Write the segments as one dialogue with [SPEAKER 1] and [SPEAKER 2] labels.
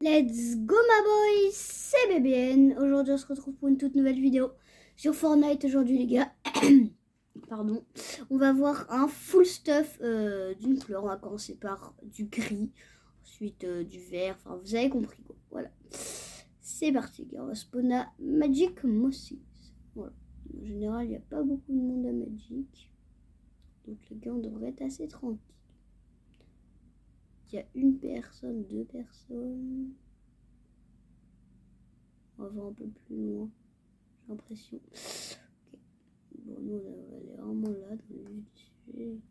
[SPEAKER 1] Let's go my boys, c'est BBN. Aujourd'hui on se retrouve pour une toute nouvelle vidéo sur Fortnite. Aujourd'hui les gars, pardon, on va voir un full stuff d'une couleur. On va commencer par du gris, ensuite du vert, enfin vous avez compris quoi. Voilà, c'est parti les gars, on va spawn à Magic Mosses. Voilà, en général il n'y a pas beaucoup de monde à Magic, donc les gars on devrait être assez tranquille. Il y a une personne, deux personnes. On va voir un peu plus loin, j'ai l'impression. Okay. Bon, nous, on va aller vraiment là, dans le vif du sujet.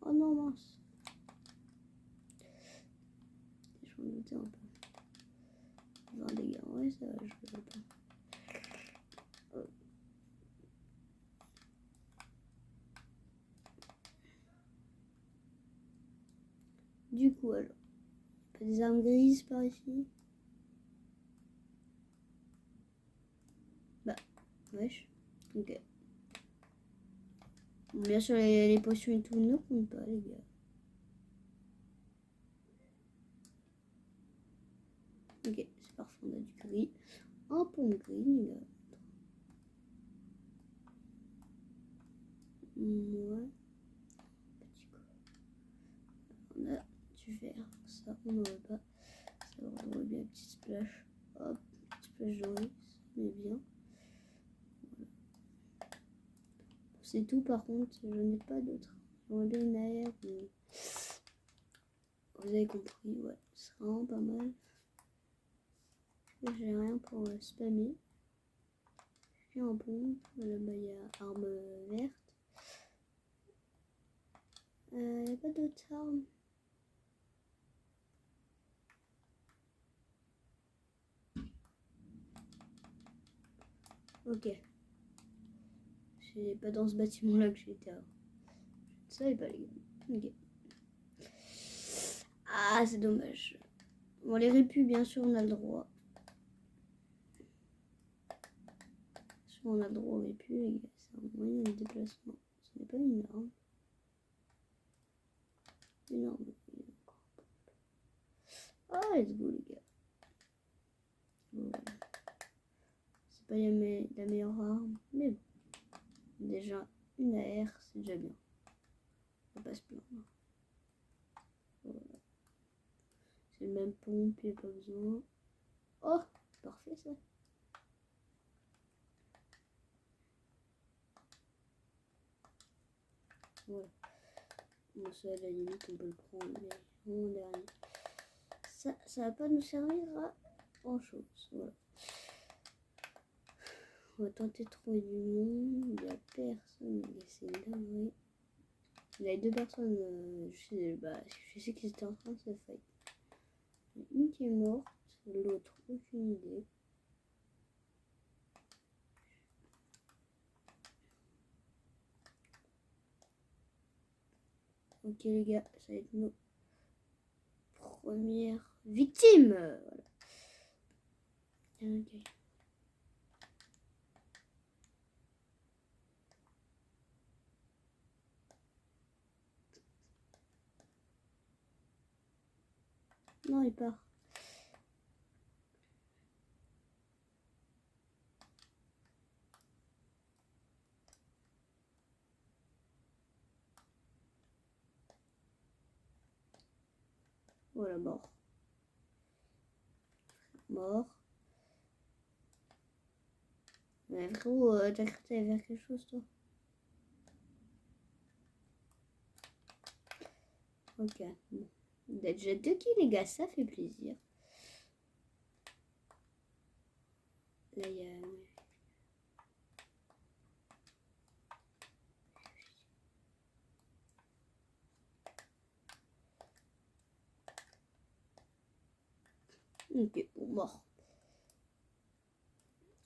[SPEAKER 1] Oh non, mince. Je m'en doutais un peu. 20 dégâts, ouais, ça va, je peux pas. Oh. Du coup, alors, pas des armes grises par ici. Bah, wesh. Ok. Bon, bien sûr, les potions et tout ne comptent pas, les gars. Ok, c'est parfait, on a du gris. Un pomme gris, les gars. Ouais. Petit coup. On a du vert, ça on n'aurait pas. Ça on aurait bien petit splash. Hop, petit splash doré, ça met bien. Voilà. C'est tout par contre, je n'ai pas d'autres. J'aimerais bien une AR, mais vous avez compris, ouais, c'est vraiment pas mal. J'ai rien pour spammer. J'ai un bon, là-bas il y a arme verte. Il n'y a pas d'autres armes. Ok. C'est pas dans ce bâtiment là que j'étais avant. Je ne savais pas les gars. Ok. Ah c'est dommage. Bon les répus bien sûr on a le droit. On a le droit aux répus les gars. C'est un moyen de déplacement. Ce n'est pas une arme. Une arme. Ah let's go les gars. Bon. C'est pas la meilleure arme. Mais bon. Déjà une AR c'est déjà bien. On va pas se plaindre. Voilà. C'est le même pompe, il n'y a pas besoin. Oh, parfait ça. Voilà. Bon, ça, à la limite, on peut le prendre, mais mon dernier. Ça va pas nous servir à grand chose. Voilà. On va tenter de trouver du monde. Il n'y a personne. C'est dingue. Il y a deux personnes. Je sais qu'ils étaient en train de se fight. Une qui est morte, l'autre, aucune idée. Ok les gars, ça va être nos premières victimes. Voilà. Ok. Non, il part. Voilà, mort. Mort. Mais frérot, t'as cru que t'allais faire quelque chose, toi? Ok. Bon. Déjà 2 kills, les gars, ça fait plaisir. Là, il y a... Ok, bon, mort.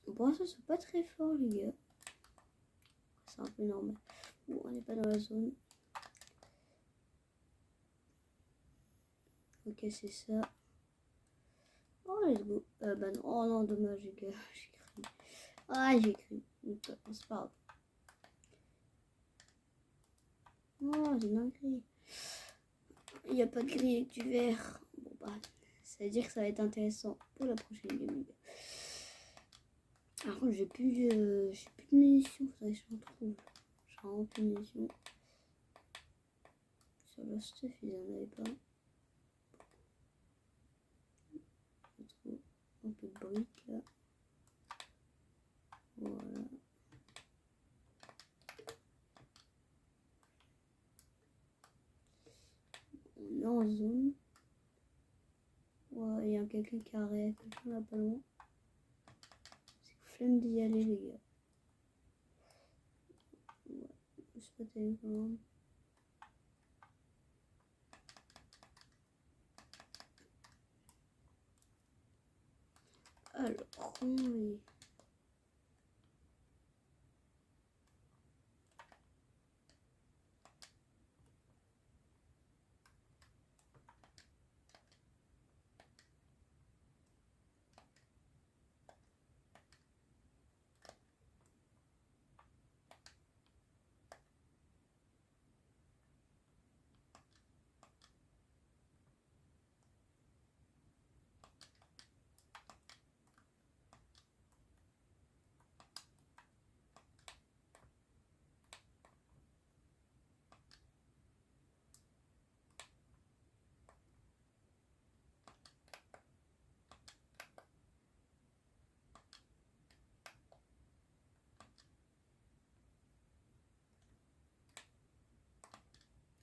[SPEAKER 1] Bon, ça, c'est pas très fort, les gars. C'est un peu normal. Bon, on n'est pas dans la zone. Ok, c'est ça. Oh, let's go. Bah non, oh non, dommage, les gars. J'ai cru. Ah, j'ai cru. Ok, c'est pas grave. Oh, j'ai dinguerie. Il n'y a pas de gris et du vert. Bon bah, ça veut dire que ça va être intéressant pour la prochaine game. Par contre, j'ai plus de munitions. Faudrait que j'en trouve. J'ai vraiment plus de munitions. Sur le stuff, ils en avaient pas. Je trouve un peu de briques là. Voilà. On est en zone. Ouais, il y a quelqu'un qui a arrêté quelqu'un là pas loin. C'est flemme d'y aller les gars. Ouais, c'est pas terrible. Alors, oui.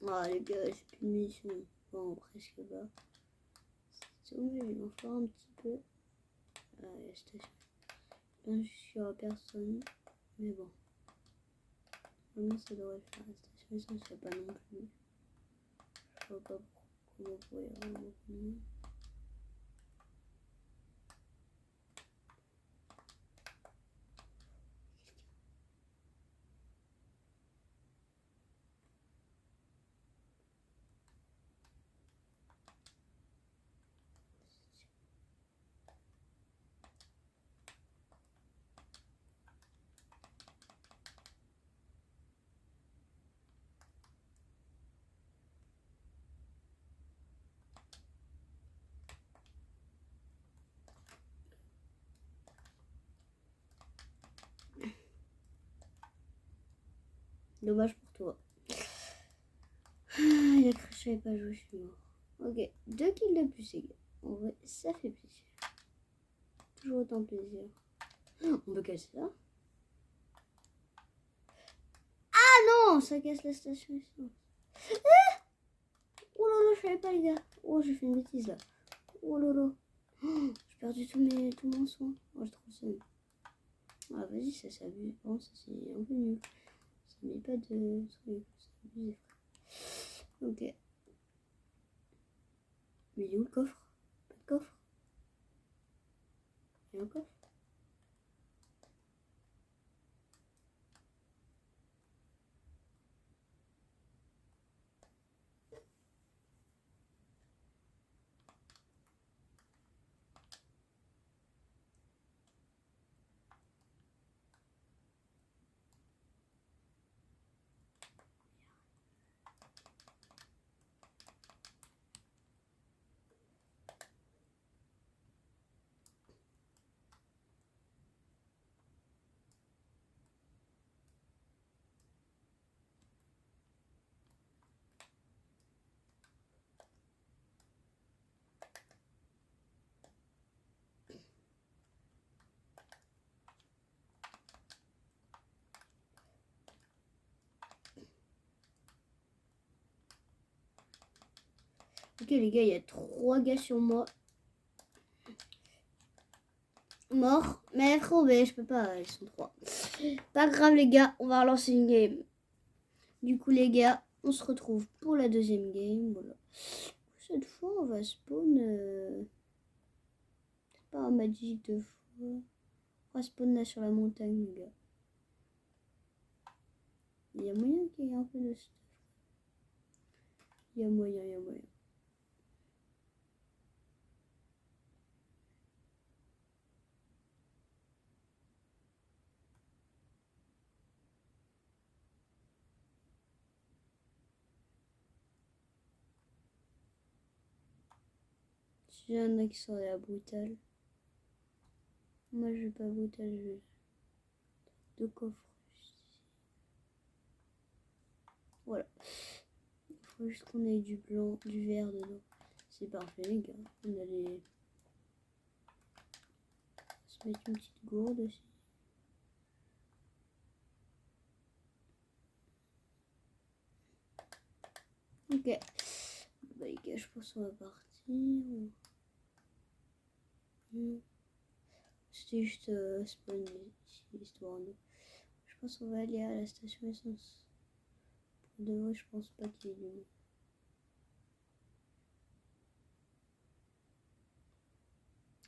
[SPEAKER 1] Ah les gars, j'ai plus de munitions. Bon, presque là. C'est dommage, il en faut un petit peu. Ah, il y a station. Là, je suis à personne. Mais bon. Vraiment, ça devrait le faire. La station, ça ne se fait pas non plus. Je vois pas comment on pourrait y avoir beaucoup de monde. Dommage pour toi. Ah, il a cru que je savais pas jouer, je suis mort. Ok, 2 kills de plus, les gars. En vrai, ça fait plaisir. Toujours autant plaisir. On peut casser ça. Ah non, ça casse la station. Oh là là, je savais pas, les gars. Oh, j'ai fait une bêtise là. Oh là là. Oh, j'ai perdu tout mon soin. Oh, j'ai trop seum. Ah, vas-y, ça s'abuse. Bon, ça c'est un peu nul. Ça met pas de truc. C'est abusé, frère. Ok. Mais il est où le coffre? Pas de coffre. Il y a un coffre? Ok, les gars, il y a 3 gars sur moi. Mort. Mais frérot, mais je peux pas, ils sont 3. Pas grave, les gars, on va relancer une game. Du coup, les gars, on se retrouve pour la deuxième game. Voilà. Cette fois, on va spawn. C'est pas un magic 2 fois. On va spawn là sur la montagne, les gars. Il y a moyen qu'il y ait un peu de stuff. Il y a moyen, il y a moyen. Il y en a qui sont à la brutale. Moi, je vais pas brutale, je vais deux coffres. Voilà. Il faut juste qu'on ait du blanc, du vert dedans. C'est parfait, les gars. On allait se mettre une petite gourde aussi. Ok. Bah, les gars, je pense qu'on va partir. C'était juste spawn ici, histoire de... Je pense qu'on va aller à la station essence. Pour de vrai, je pense pas qu'il y ait du monde.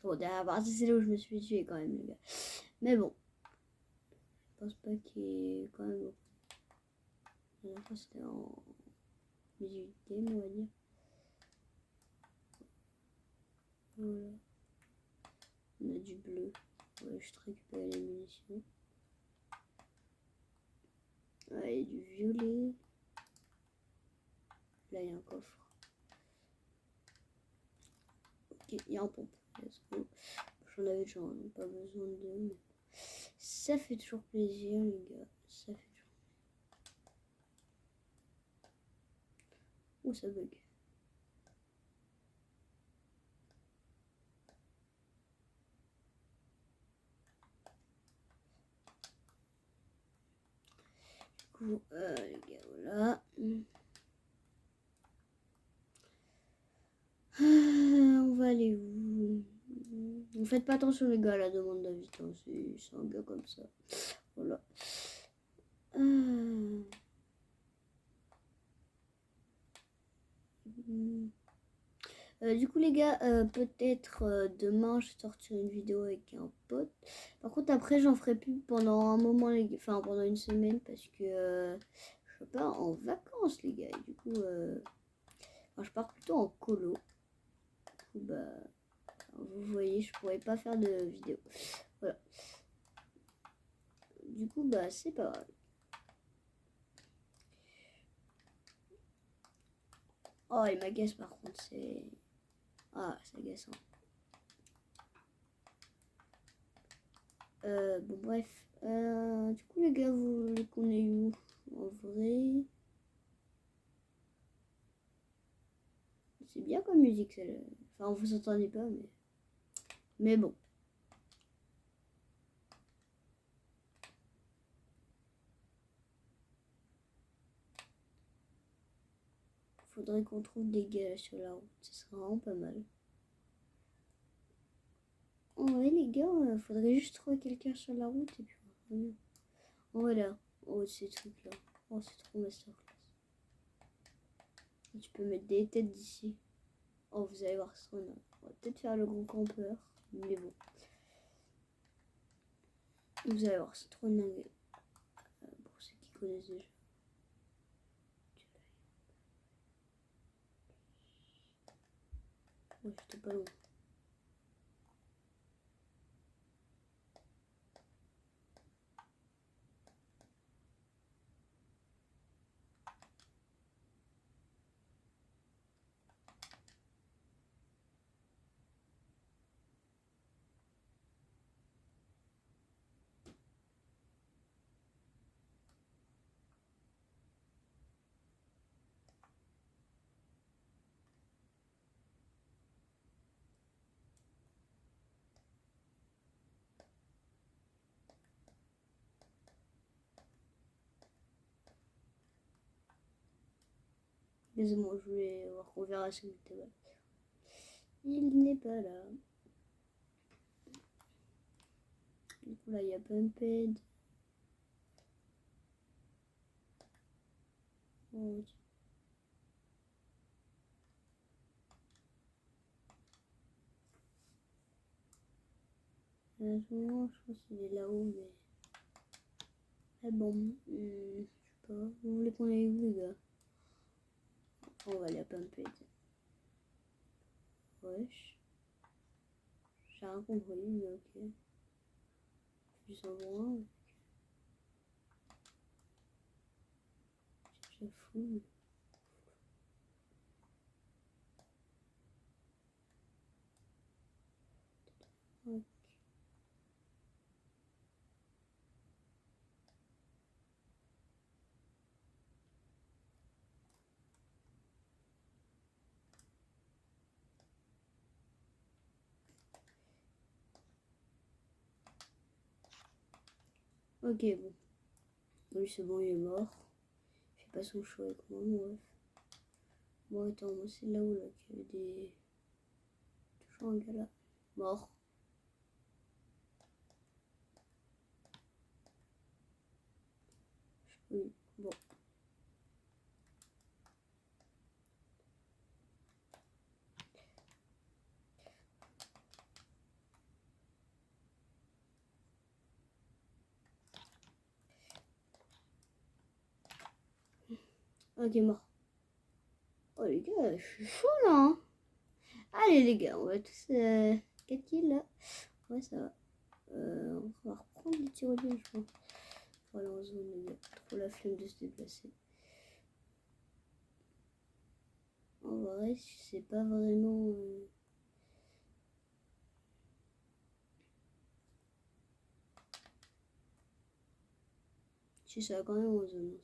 [SPEAKER 1] Bon, derrière la partie, c'est là où je me suis tué quand même, les gars. Mais bon. Je pense pas qu'il y ait quand même beaucoup. La dernière fois, c'était en music game, on va dire. Voilà. On a du bleu. On va juste récupérer les munitions. Ouais, du violet. Là, il y a un coffre. Ok, il y a un pompe. Let's go. J'en avais déjà, pas besoin de deux. Mais... ça fait toujours plaisir, les gars. Ça fait toujours. Oh, ça bug. Du coup, les gars, voilà. On va aller où? Ne faites pas attention, les gars, à la demande d'invitation. C'est un gars comme ça. Voilà. Du coup, les gars, peut-être demain, je sortirai une vidéo avec un pote. Par contre, après, j'en ferai plus pendant un moment, les gars. Enfin, pendant une semaine, parce que je pars en vacances, les gars. Et du coup, enfin, je pars plutôt en colo. Du coup, bah, vous voyez, je pourrais pas faire de vidéo. Voilà. Du coup, bah, c'est pas grave. Oh, il m'agace par contre, c'est... ah, c'est agaçant. Bon, bref. Du coup, les gars, vous voulez qu'on est où en vrai? C'est bien comme musique, celle-là. Enfin, vous entendez pas, mais bon. Faudrait qu'on trouve des gars sur la route. Ce serait vraiment pas mal. En vrai, les gars, faudrait juste trouver quelqu'un sur la route et puis on va. Oh, voilà. Oh, ces trucs-là. Oh, c'est trop masterclass. Tu peux mettre des têtes d'ici. Oh, vous allez voir ce qu'on a. On va peut-être faire le gros campeur. Mais bon. Vous allez voir, c'est trop dingue. Pour ceux qui connaissent déjà. Ouais, j'étais pas loin. Désolé, je voulais voir qu'on verra si était là. Il n'est pas là. Du coup, là, il y a Pumped. Oh, je pense qu'il est là-haut, mais... ah bon, je sais pas. Vous voulez qu'on aille où, les gars? On va aller à Pumped. Wesh. J'ai rien compris, mais ok. Du 120. C'est fou. Ok, bon. Oui, c'est bon, il est mort. Il fait pas son show avec moi, bref. Bon, attends, moi, c'est là où, là, qu'il y avait des... Toujours un gars là. Mort. Oui, bon. Ok, mort. Oh, les gars, je suis chaud, là, hein. Allez, les gars, on va tous... 4 kills, là. Ouais, ça va. On va reprendre les tyroliens, je pense. Voilà, en zone, les gars. Trop la flemme de se déplacer. En vrai, je sais pas vraiment... Si ça va quand même en zone.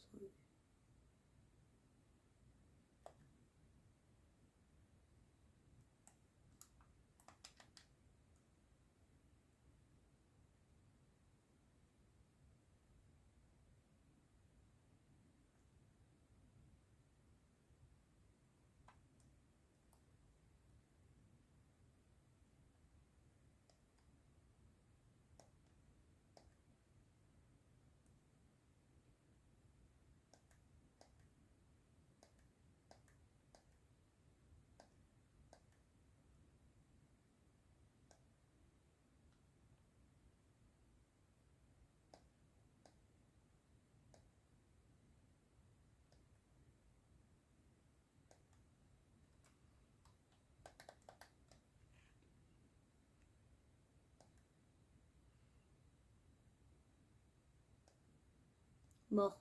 [SPEAKER 1] Mort.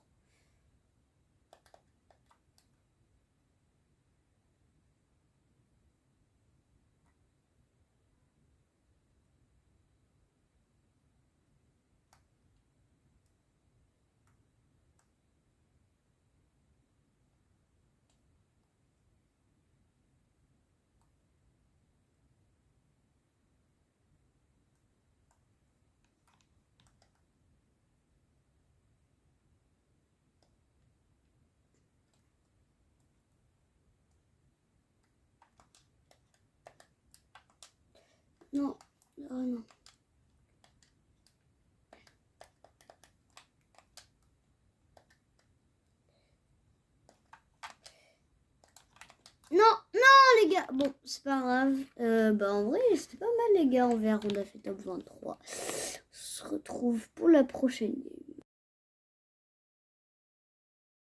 [SPEAKER 1] Non. Oh non. Non, non les gars. Bon, c'est pas grave. Bah en vrai, c'était pas mal les gars. On verra, on a fait top 23. On se retrouve pour la prochaine game.